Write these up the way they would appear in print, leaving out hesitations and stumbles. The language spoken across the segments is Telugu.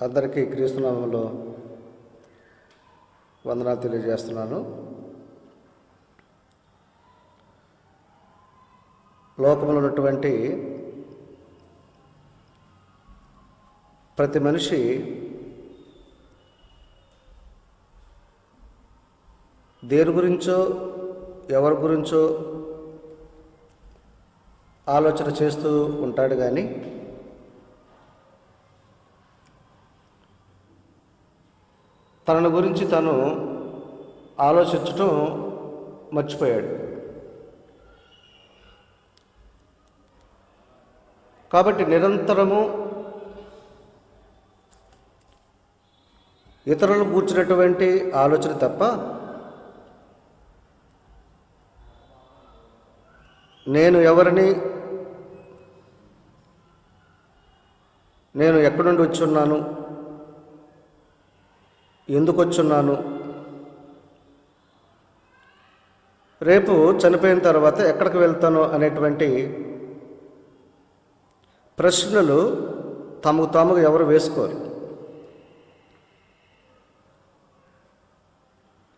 అందరికీ క్రీస్తునామంలో వందనాలు తెలియజేస్తున్నాను. లోకంలో ఉన్నటువంటి ప్రతి మనిషి దేని గురించో ఎవరి గురించో ఆలోచన చేస్తూ ఉంటాడు, కానీ తనను గురించి తను ఆలోచించటం మర్చిపోయాడు. కాబట్టి నిరంతరము ఇతరులను కూర్చున్నటువంటి ఆలోచన తప్ప నేను ఎవరిని, నేను ఎక్కడి నుండి వచ్చున్నాను, ఎందుకు వచ్చున్నాను, రేపు చనిపోయిన తర్వాత ఎక్కడికి వెళ్తాను అనేటువంటి ప్రశ్నలు తమకు తాముగా ఎవరు వేసుకోరు.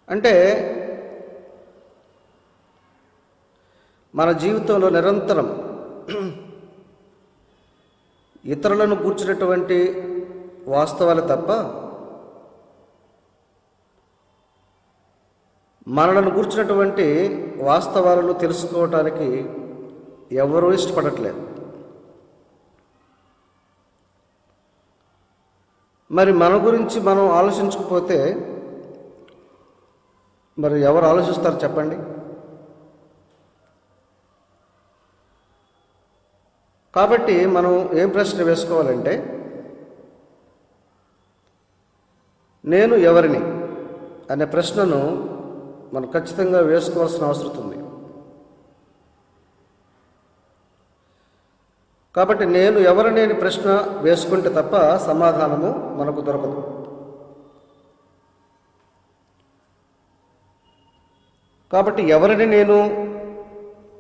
అంటే మన జీవితంలో నిరంతరం ఇతరులను కూర్చున్నటువంటి వాస్తవాలు తప్ప మనలను కూర్చున్నటువంటి వాస్తవాలను తెలుసుకోవటానికి ఎవరూ ఇష్టపడట్లేదు. మరి మన గురించి మనం ఆలోచించకపోతే మరి ఎవరు ఆలోచిస్తారు చెప్పండి? కాబట్టి మనం ఏం ప్రశ్న వేసుకోవాలంటే, నేను ఎవరిని అనే ప్రశ్నను మనం ఖచ్చితంగా వేసుకోవాల్సిన అవసరం ఉంది. కాబట్టి నేను ఎవరిని అని ప్రశ్న వేసుకుంటే తప్ప సమాధానము మనకు దొరకదు. కాబట్టి ఎవరిని నేను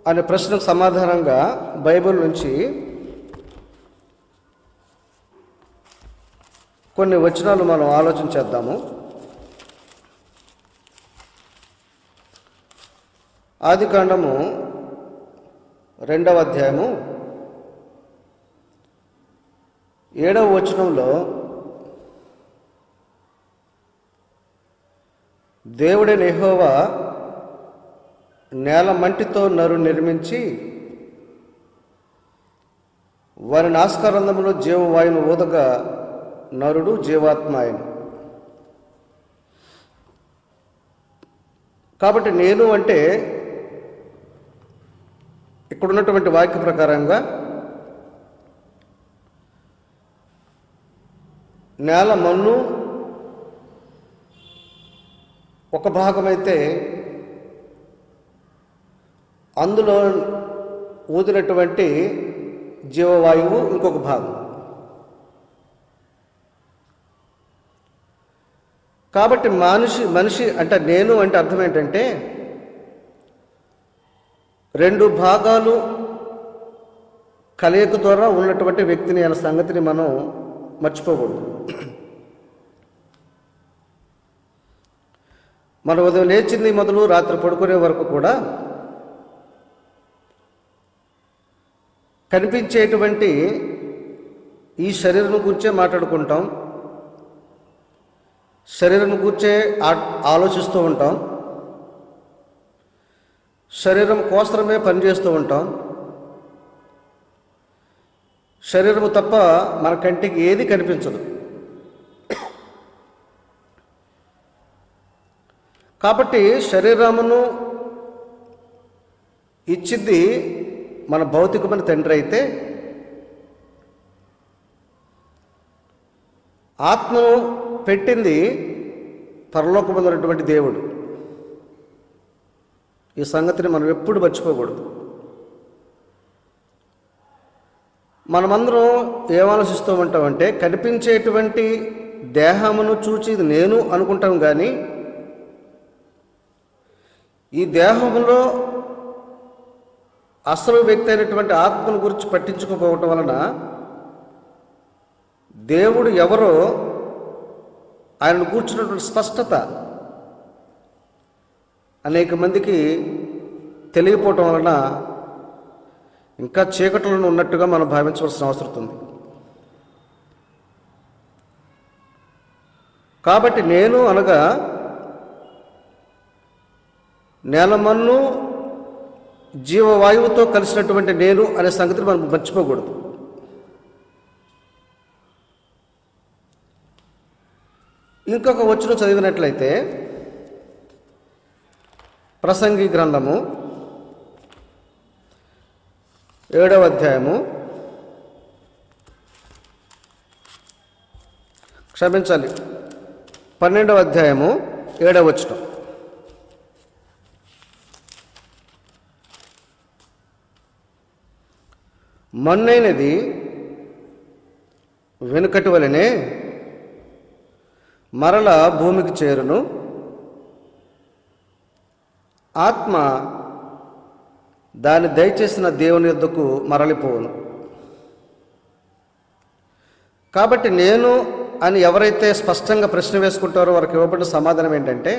అనే ప్రశ్నకు సమాధానంగా బైబిల్ నుంచి కొన్ని వచనాలు మనం ఆలోచించేద్దాము. ఆదికాండము 2వ అధ్యాయము 7వ వచనంలో దేవుడైన యెహోవా నేల మంటితో నరు నిర్మించి వారి నాసికారంధ్రములో జీవవాయువును ఊదగా నరుడు జీవాత్మ ఆయన. కాబట్టి నేను అంటే ఇక్కడ ఉన్నటువంటి వాక్య ప్రకారంగా నేల మన్ను ఒక భాగమైతే అందులో ఊదినటువంటి జీవవాయువు ఇంకొక భాగం. కాబట్టి మనిషి అంటే నేను అంటే అర్థం ఏంటంటే, రెండు భాగాలు కలయిక ద్వారా ఉన్నటువంటి వ్యక్తిని అనే సంగతిని మనం మర్చిపోకూడదు. మన ఉదయం లేచింది మొదలు రాత్రి పడుకునే వరకు కూడా కనిపించేటువంటి ఈ శరీరం గురించే మాట్లాడుకుంటాం, శరీరం గురించే ఆలోచిస్తూ ఉంటాం, శరీరం కోసమే పనిచేస్తూ ఉంటాం. శరీరము తప్ప మన కంటికి ఏది కనిపించదు. కాబట్టి శరీరమును ఇచ్చింది మన భౌతికమైన తండ్రి అయితే, ఆత్మను పెట్టింది పరలోకమున్నటువంటి దేవుడు. ఈ సంగతిని మనం ఎప్పుడు మర్చిపోకూడదు. మనమందరం ఏం ఆలోచిస్తూ ఉంటామంటే, కనిపించేటువంటి దేహమును చూచి ఇది నేను అనుకుంటాం, కానీ ఈ దేహంలో అసలు వ్యక్తి అయినటువంటి ఆత్మను గురించి పట్టించుకోకపోవటం వలన దేవుడు ఎవరో ఆయనను కూర్చున్నటువంటి స్పష్టత అనేక మందికి తెలియపోవటం వలన ఇంకా చీకటిలో ఉన్నట్టుగా మనం భావించవలసిన అవసరం ఉంది. కాబట్టి నేను అనగా నేలమన్ను జీవవాయువుతో కలిసినటువంటి నేను అనే సంగతిని మనం మర్చిపోకూడదు. ఇంకొక వచనం చదివినట్లయితే ప్రసంగి గ్రంథము 7వ అధ్యాయము, క్షమించాలి 12వ అధ్యాయము 7వ వచనం. మన్నైనది వెనుకటి వలనే మరల భూమికి చేరును, ఆత్మ దాన్ని దయచేసిన దేవుని యొద్దకు మరలిపోవును. కాబట్టి నేను అని ఎవరైతే స్పష్టంగా ప్రశ్న వేసుకుంటారో వారికి ఇవ్వబడిన సమాధానం ఏంటంటే,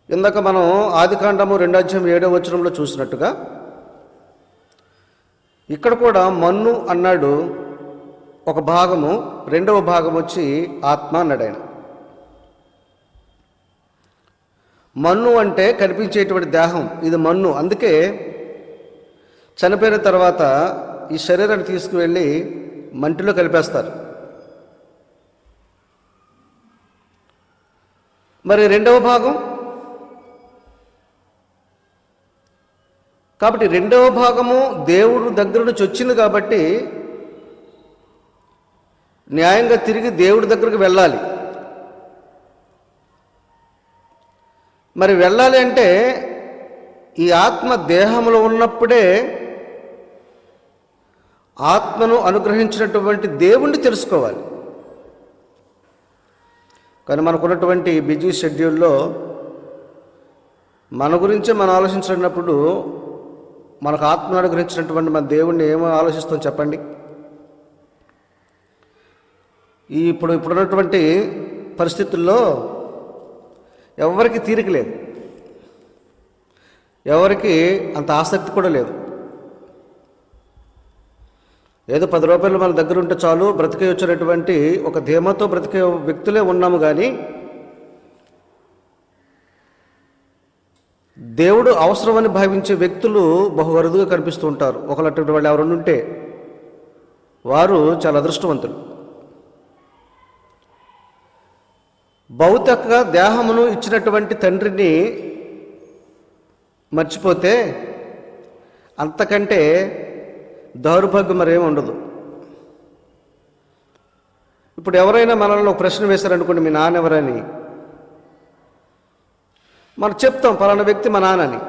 ఇందాక మనం ఆదికాండము 2:7 వచనంలో చూసినట్టుగా ఇక్కడ కూడా మన్ను అన్నాడు ఒక భాగము, రెండవ భాగం వచ్చి ఆత్మ అన్నాడు ఆయన. మన్ను అంటే కనిపించేటువంటి దేహం, ఇది మన్ను. అందుకే చనిపోయిన తర్వాత ఈ శరీరాన్ని తీసుకువెళ్ళి మంటిలో కలిపేస్తారు. మరి రెండవ భాగం, కాబట్టి రెండవ భాగము దేవుడు దగ్గర నుంచి వచ్చింది కాబట్టి న్యాయంగా తిరిగి దేవుడి దగ్గరకు వెళ్ళాలి. మరి వెళ్ళాలి అంటే ఈ ఆత్మ దేహంలో ఉన్నప్పుడే ఆత్మను అనుగ్రహించినటువంటి దేవుణ్ణి తెలుసుకోవాలి. కానీ మనకున్నటువంటి బిజీ షెడ్యూల్లో మన గురించే మనం ఆలోచించినప్పుడు మనకు ఆత్మను అనుగ్రహించినటువంటి మన దేవుణ్ణి ఏమో ఆలోచిస్తాం చెప్పండి. ఇప్పుడున్నటువంటి పరిస్థితుల్లో ఎవరికి తీరిక లేదు, ఎవరికి అంత ఆసక్తి కూడా లేదు. ఏదో 10 రూపాయలు మన దగ్గర ఉంటే చాలు బ్రతికే వచ్చినటువంటి ఒక ధీమాతో బ్రతికే వ్యక్తులే ఉన్నాము. కానీ దేవుడు అవసరమని భావించే వ్యక్తులు బహు అరుదుగా కనిపిస్తూ ఉంటారు. ఒకళ్ళటువంటి వాళ్ళు ఎవరైనా ఉంటే వారు చాలా అదృష్టవంతులు. భౌతిక దేహమును ఇచ్చినటువంటి తండ్రిని మర్చిపోతే అంతకంటే దౌర్భాగ్యం మరేమి ఉండదు. ఇప్పుడు ఎవరైనా మనల్ని ఒక ప్రశ్న వేశారనుకోండి, మీ నాన్న ఎవరని, మనం చెప్తాం పలానా వ్యక్తి మా నాన్నని.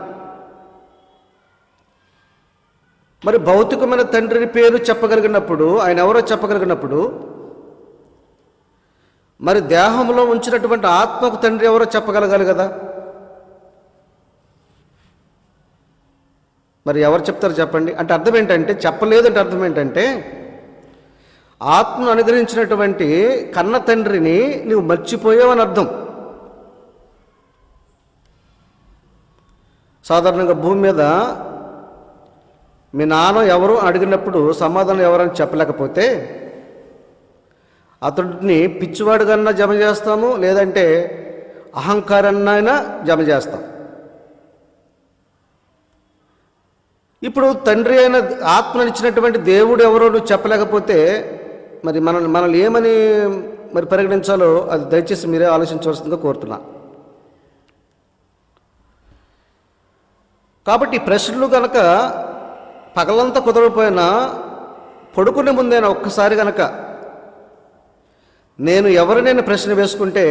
మరి భౌతికమైన తండ్రి పేరు చెప్పగలిగినప్పుడు, ఆయన ఎవరో చెప్పగలిగినప్పుడు, మరి దేహంలో ఉంచినటువంటి ఆత్మకు తండ్రి ఎవరో చెప్పగలగాలి కదా. మరి ఎవరు చెప్తారు చెప్పండి? అంటే అర్థం ఏంటంటే, చెప్పలేదు అంటే అర్థం ఏంటంటే, ఆత్మను అనుగ్రహించినటువంటి కన్న తండ్రిని నువ్వు మర్చిపోయావని అర్థం. సాధారణంగా భూమి మీద మీ నాన్న ఎవరు అడిగినప్పుడు సమాధానం ఎవరని చెప్పలేకపోతే అతడిని పిచ్చివాడికన్నా జమ చేస్తాము, లేదంటే అహంకారాన్నైనా జమ చేస్తాం. ఇప్పుడు తండ్రి అయిన ఆత్మనిచ్చినటువంటి దేవుడు ఎవరో నువ్వు చెప్పలేకపోతే మరి మనల్ని ఏమని మరి పరిగణించాలో అది దయచేసి మీరే ఆలోచించవలసిందిగా కోరుతున్నా. కాబట్టి ఈ ప్రశ్నలు కనుక పగలంతా కుదరకపోయినా పడుకునే ముందైనా ఒక్కసారి కనుక నేను ఎవరినైనా ప్రశ్న వేసుకుంటే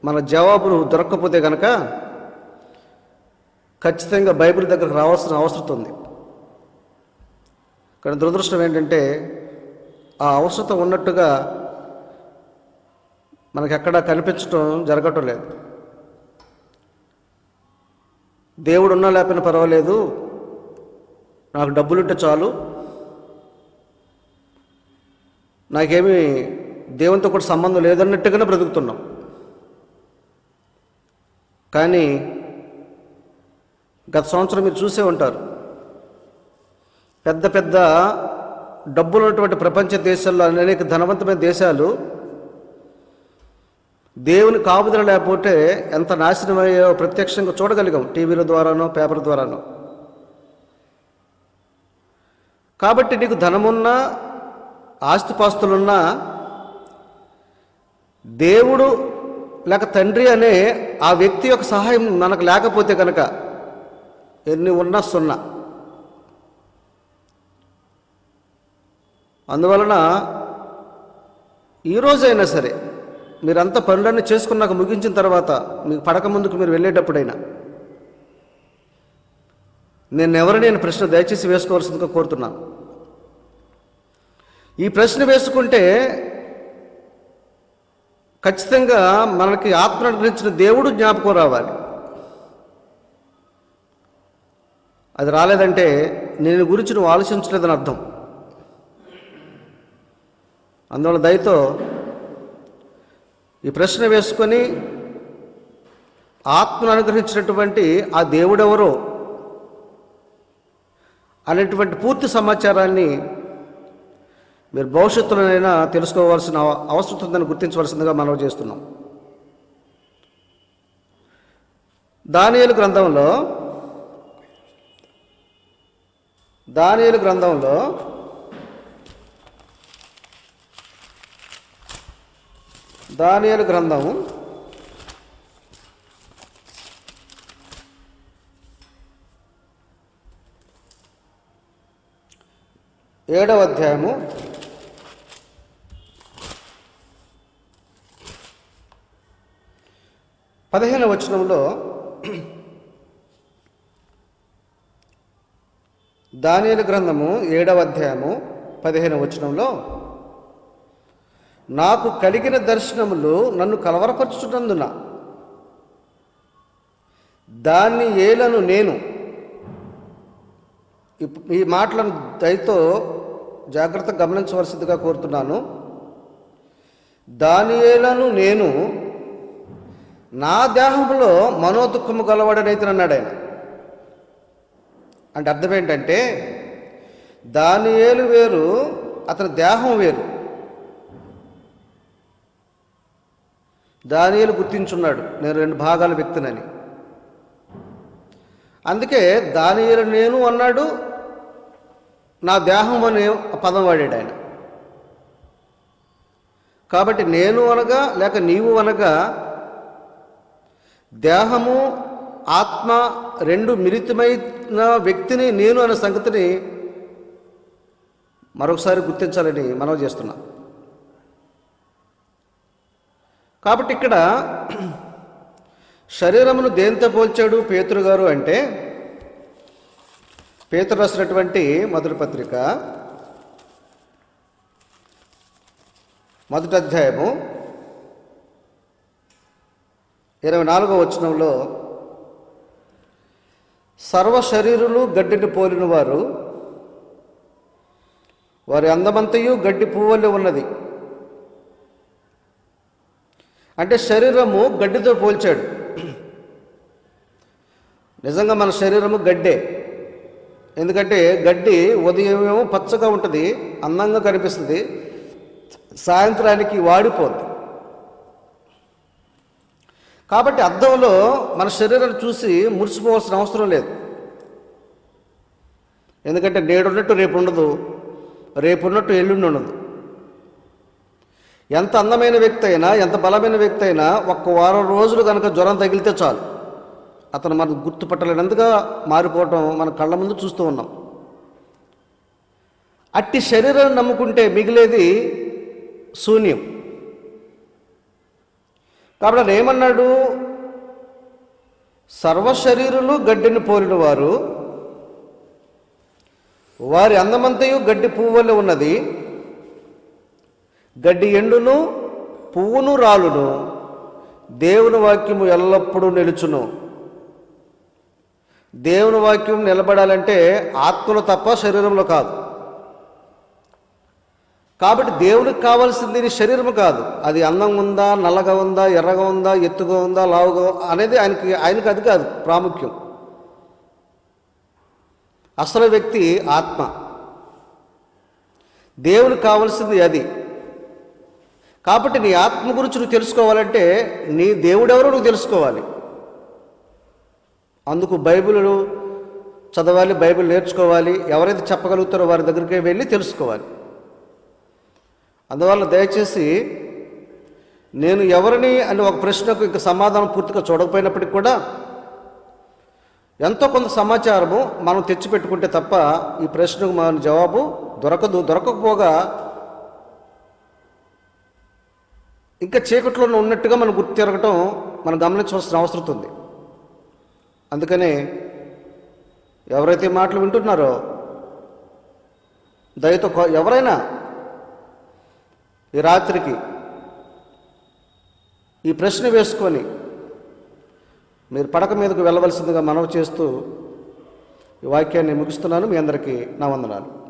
మన జవాబులు దొరక్కపోతే కనుక ఖచ్చితంగా బైబిల్ దగ్గరకు రావాల్సిన అవసరం ఉంది. కానీ దురదృష్టం ఏంటంటే ఆ అవసరం ఉన్నట్టుగా మనకి ఎక్కడా కనిపించడం జరగటం లేదు. దేవుడు ఉన్నా లేకపోయినా పర్వాలేదు, నాకు డబ్బులుంటే చాలు, నాకేమీ దేవునితో కూడా సంబంధం లేదన్నట్టుగానే బ్రతుకుతున్నాం. కానీ గత సంవత్సరం మీరు చూసే ఉంటారు, పెద్ద పెద్ద డబ్బులు ఉన్నటువంటి ప్రపంచ దేశాల్లో అనేక ధనవంతమైన దేశాలు దేవుని కాపుదల లేకపోతే ఎంత నాశనమయ్యో ప్రత్యక్షంగా చూడగలిగాం, టీవీల ద్వారానో పేపర్ ద్వారానో. కాబట్టి నీకు ధనమున్నా ఆస్తిపాస్తులున్నా దేవుడు లేక తండ్రి అనే ఆ వ్యక్తి యొక్క సహాయం మనకు లేకపోతే కనుక ఎన్ని ఉన్నా సున్నా. అందువలన ఈరోజైనా సరే మీరంతా పనులన్నీ చేసుకున్నాక ముగించిన తర్వాత మీకు పడక ముందుకు మీరు వెళ్ళేటప్పుడైనా నేను ప్రశ్న దయచేసి వేసుకోవాల్సిందిగా కోరుతున్నాను. ఈ ప్రశ్న వేసుకుంటే ఖచ్చితంగా మనకి ఆత్మను అనుగ్రహించిన దేవుడు జ్ఞాపకం రావాలి. అది రాలేదంటే నేను గురించి నువ్వు ఆలోచించలేదని అర్థం. అందువల్ల దయతో ఈ ప్రశ్న వేసుకొని ఆత్మను అనుగ్రహించినటువంటి ఆ దేవుడెవరో అనేటువంటి పూర్తి సమాచారాన్ని మీరు భవిష్యత్తులోనైనా తెలుసుకోవాల్సిన అవసరం ఉందని గుర్తించవలసిందిగా మనవి చేస్తున్నాం. దానియేలు గ్రంథంలో 7వ అధ్యాయము 15వ వచనంలో, దానియేలు గ్రంథము 7వ అధ్యాయము 15వ వచనంలో, నాకు కలిగిన దర్శనములు నన్ను కలవరపరుచున్నందున దాన్ని ఏలను నేను. ఈ మాటలను దయతో జాగ్రత్తగా గమనించవలసిందిగా కోరుతున్నాను. దానియేలను నేను నా దేహంలో మనోదుఖము గలవాడనైతే అన్నాడు ఆయన. అంటే అర్థం ఏంటంటే దానియేలు వేరు, అతని దేహం వేరు. దానియేలు గుర్తించున్నాడు, నేను 2 భాగాల వ్యక్తినని. అందుకే దానియేలు నేను అన్నాడు, నా దేహం అనే పదం వాడాడు ఆయన. కాబట్టి నేను అనగా లేక నీవు అనగా దేహము ఆత్మ 2 మిళితమైన వ్యక్తిని నేను అనే సంగతిని మరొకసారి గుర్తించాలని మనవి చేస్తున్నా. కాబట్టి ఇక్కడ శరీరమును దేంతో పోల్చాడు పేతురు గారు అంటే, పేతురు రాసినటువంటి మొదటి పత్రిక 1వ అధ్యాయము 24వ వచనంలో, సర్వ శరీరులు గడ్డిని పోలిన వారి అందమంతయు గడ్డి పువ్వులే ఉన్నది. అంటే శరీరము గడ్డితో పోల్చాడు. నిజంగా మన శరీరము గడ్డే. ఎందుకంటే గడ్డి ఉదయం ఏమో పచ్చగా ఉంటుంది, అందంగా కనిపిస్తుంది, సాయంత్రానికి వాడిపోద్ది. కాబట్టి అద్దంలో మన శరీరాన్ని చూసి మురిసిపోవాల్సిన అవసరం లేదు. ఎందుకంటే నేడున్నట్టు రేపు ఉండదు, రేపు ఉన్నట్టు ఎల్లుండి ఉండదు. ఎంత అందమైన వ్యక్తి అయినా, ఎంత బలమైన వ్యక్తి అయినా 1 వారం రోజులు కనుక జ్వరం తగిలితే చాలు, అతను మనకు గుర్తుపట్టలేనందుగా మారిపోవటం మన కళ్ళ ముందు చూస్తూ ఉన్నాం. అట్టి శరీరాన్ని నమ్ముకుంటే మిగిలేది శూన్యం. కాబట్టి ఆయన ఏమన్నాడు, సర్వశరీరులు గడ్డిని పోలిన వారి అందమంతయు గడ్డి పువ్వులే ఉన్నది. గడ్డి ఎండును, పువ్వును రాలును, దేవుని వాక్యము ఎల్లప్పుడూ నిలుచును. దేవుని వాక్యం నిలబడాలంటే ఆత్మలో తప్ప శరీరంలో కాదు. కాబట్టి దేవునికి కావాల్సింది నీ శరీరము కాదు, అది అందంగా ఉందా, నల్లగా ఉందా, ఎర్రగా ఉందా, ఎత్తుగా ఉందా, లావుగా అనేది ఆయనకి అది కాదు ప్రాముఖ్యం. అసలు వ్యక్తి ఆత్మ. దేవునికి కావాల్సింది అది. కాబట్టి నీ ఆత్మ గురించి నువ్వు తెలుసుకోవాలంటే నీ దేవుడెవరో నువ్వు తెలుసుకోవాలి. అందుకు బైబిల్ చదవాలి, బైబిల్ నేర్చుకోవాలి. ఎవరైతే చెప్పగలుగుతారో వారి దగ్గరికి వెళ్ళి తెలుసుకోవాలి. అందువల్ల దయచేసి నేను ఎవరిని అని ఒక ప్రశ్నకు ఇంకా సమాధానం పూర్తిగా చూడకపోయినప్పటికీ కూడా ఎంతో కొంత సమాచారము మనం తెచ్చిపెట్టుకుంటే తప్ప ఈ ప్రశ్నకు మన జవాబు దొరకకపోగా ఇంకా చీకట్లో ఉన్నట్టుగా మనం గుర్తు తిరగటం మనం గమనించవలసిన అవసరం ఉంది. అందుకనే ఎవరైతే మాటలు వింటున్నారో దయతో ఎవరైనా ఈ రాత్రికి ఈ ప్రశ్న వేసుకొని మీరు పడక మీదకు వెళ్ళవలసిందిగా మనవి చేస్తూ ఈ వాక్యాన్ని ముగిస్తున్నాను. మీ అందరికీ నా వందనాలు.